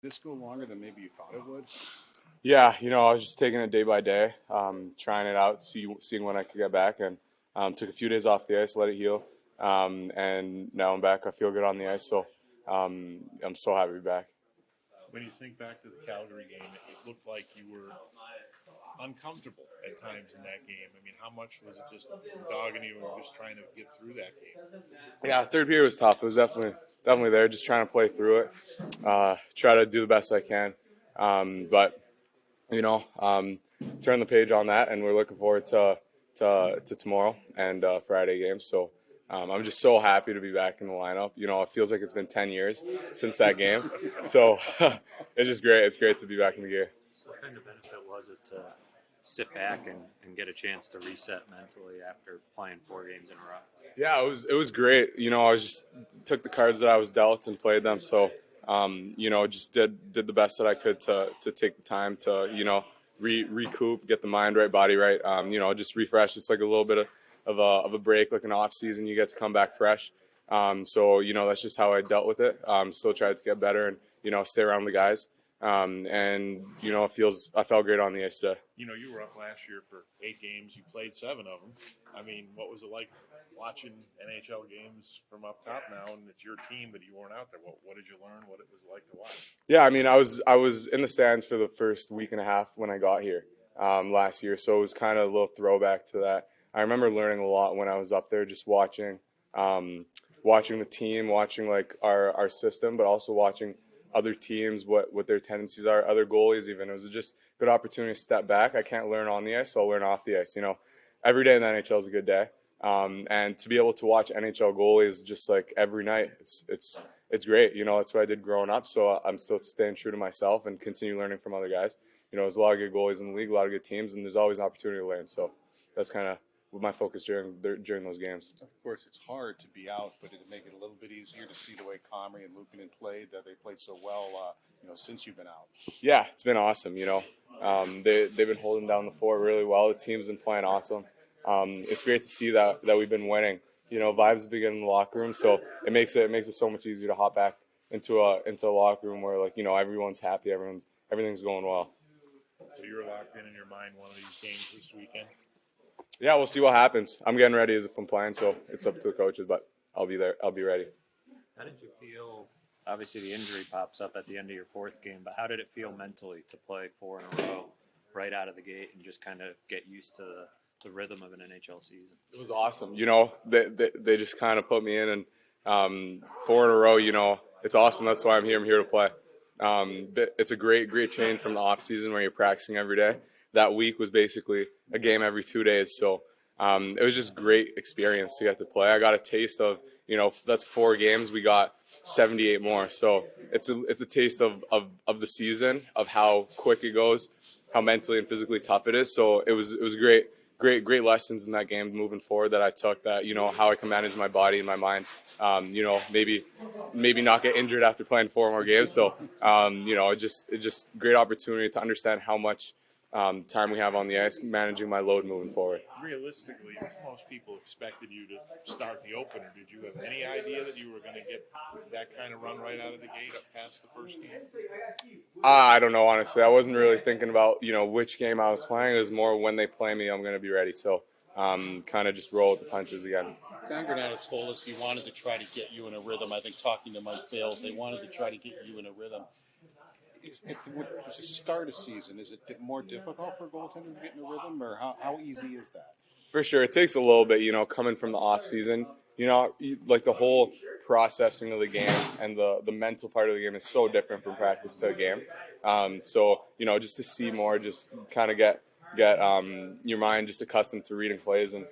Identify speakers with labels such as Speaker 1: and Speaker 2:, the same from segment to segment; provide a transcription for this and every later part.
Speaker 1: this go longer than maybe you thought it would?
Speaker 2: Yeah, I was just taking it day by day, trying it out, seeing when I could get back, and took a few days off the ice, let it heal, and now I'm back. I feel good on the ice, so I'm so happy to be back.
Speaker 3: When you think back to the Calgary game, it looked like you were uncomfortable at times in that game. I mean, how much was it just dogging you and just trying to get through that game?
Speaker 2: Yeah, third period was tough. It was definitely there, just trying to play through it, try to do the best I can, but turn the page on that, and we're looking forward to tomorrow and Friday games. So I'm just so happy to be back in the lineup. It feels like it's been 10 years since that game. So it's just great. It's great to be back in the gear.
Speaker 4: What kind of benefit was it to sit back and get a chance to reset mentally after playing 4 games in a row?
Speaker 2: Yeah, it was great. I was just took the cards that I was dealt and played them. So just did the best that I could to take the time to recoup, get the mind right, body right. Just refresh. It's like a little bit of a break, like an off season. You get to come back fresh. So that's just how I dealt with it. Still tried to get better and stay around the guys. I felt great on the ice today.
Speaker 3: You were up last year for 8 games. You played 7 of them. I mean, what was it like watching NHL games from up top now, and it's your team, but you weren't out there? What did you learn? What it was like to watch?
Speaker 2: Yeah, I mean, I was in the stands for the first week and a half when I got here last year, so it was kind of a little throwback to that. I remember learning a lot when I was up there, just watching the team, watching like our system, but also watching other teams, what their tendencies are, other goalies even. It was just a good opportunity to step back. I can't learn on the ice, so I'll learn off the ice. Every day in the NHL is a good day. And to be able to watch NHL goalies just like every night, it's great. That's what I did growing up. So I'm still staying true to myself and continue learning from other guys. There's a lot of good goalies in the league, a lot of good teams, and there's always an opportunity to learn. So that's kind of my focus during those games.
Speaker 1: Of course, it's hard to be out, but it'd make it a little bit easier to see the way Comrie and Luukkonen played. That they played so well, since you've been out.
Speaker 2: Yeah, it's been awesome. They've been holding down the fort really well. The team's been playing awesome. It's great to see that we've been winning. Vibes begin in the locker room, so it makes it so much easier to hop back into a locker room where everyone's happy, everything's going well.
Speaker 3: So you're locked in your mind one of these games this weekend?
Speaker 2: Yeah, we'll see what happens. I'm getting ready as if I'm playing, so it's up to the coaches, but I'll be there. I'll be ready.
Speaker 4: How did you feel? Obviously, the injury pops up at the end of your 4th game, but how did it feel mentally to play 4 in a row right out of the gate and just kind of get used to the rhythm of an NHL season?
Speaker 2: It was awesome. They just kind of put me in, and 4 in a row, it's awesome. That's why I'm here. I'm here to play. It's a great change from the off season where you're practicing every day. That week was basically a game every 2 days. So it was just great experience to get to play. I got a taste of, that's 4 games. We got 78 more. So it's a taste of the season, of how quick it goes, how mentally and physically tough it is. So it was great lessons in that game moving forward that I took, that, how I can manage my body and my mind. Maybe not get injured after playing 4 more games. So, it just great opportunity to understand how much time we have on the ice, managing my load moving forward.
Speaker 3: Realistically, most people expected you to start the opener. Did you have any idea that you were going to get that kind of run right out of the gate up past the first game?
Speaker 2: I don't know, honestly. I wasn't really thinking about, which game I was playing. It was more when they play me, I'm going to be ready. So kind of just roll with the punches again.
Speaker 5: Don Granato told us he wanted to try to get you in a rhythm. I think talking to Mike Bales, they wanted to try to get you in a rhythm.
Speaker 1: To start a season, is it more difficult for a goaltender to get in a rhythm, or how easy is that?
Speaker 2: For sure. It takes a little bit, coming from the off season. Like the whole processing of the game and the mental part of the game is so different from practice to a game. So, just to see more, just kind of get your mind just accustomed to reading plays and,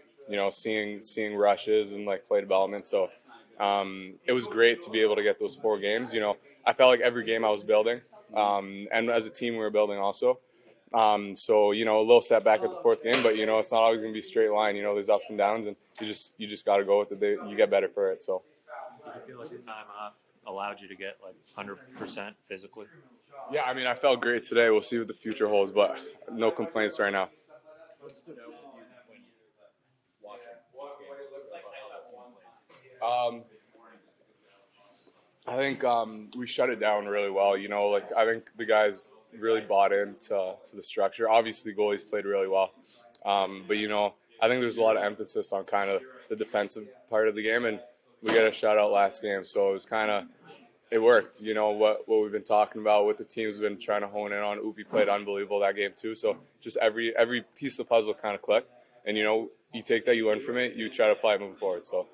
Speaker 2: seeing rushes and like play development. So it was great to be able to get those 4 games. I felt like every game I was building, and as a team we were building also. So, a little setback at the 4th game, but, it's not always going to be a straight line. There's ups and downs, and you just got to go with it. You get better for it. So.
Speaker 4: Did you feel like the time off allowed you to get like 100% physically?
Speaker 2: Yeah, I mean, I felt great today. We'll see what the future holds, but no complaints right now.
Speaker 6: What stood out with you when watching this game?
Speaker 2: I think we shut it down really well. You know, like I think the guys really bought into the structure. Obviously, goalies played really well, but you know, I think there's a lot of emphasis on kind of the defensive part of the game, and we got a shutout last game, so it was kind of it worked. You know what we've been talking about, what the team's been trying to hone in on. Upi played unbelievable that game too. So just every piece of the puzzle kind of clicked, and you know, you take that, you learn from it, you try to apply it moving forward. So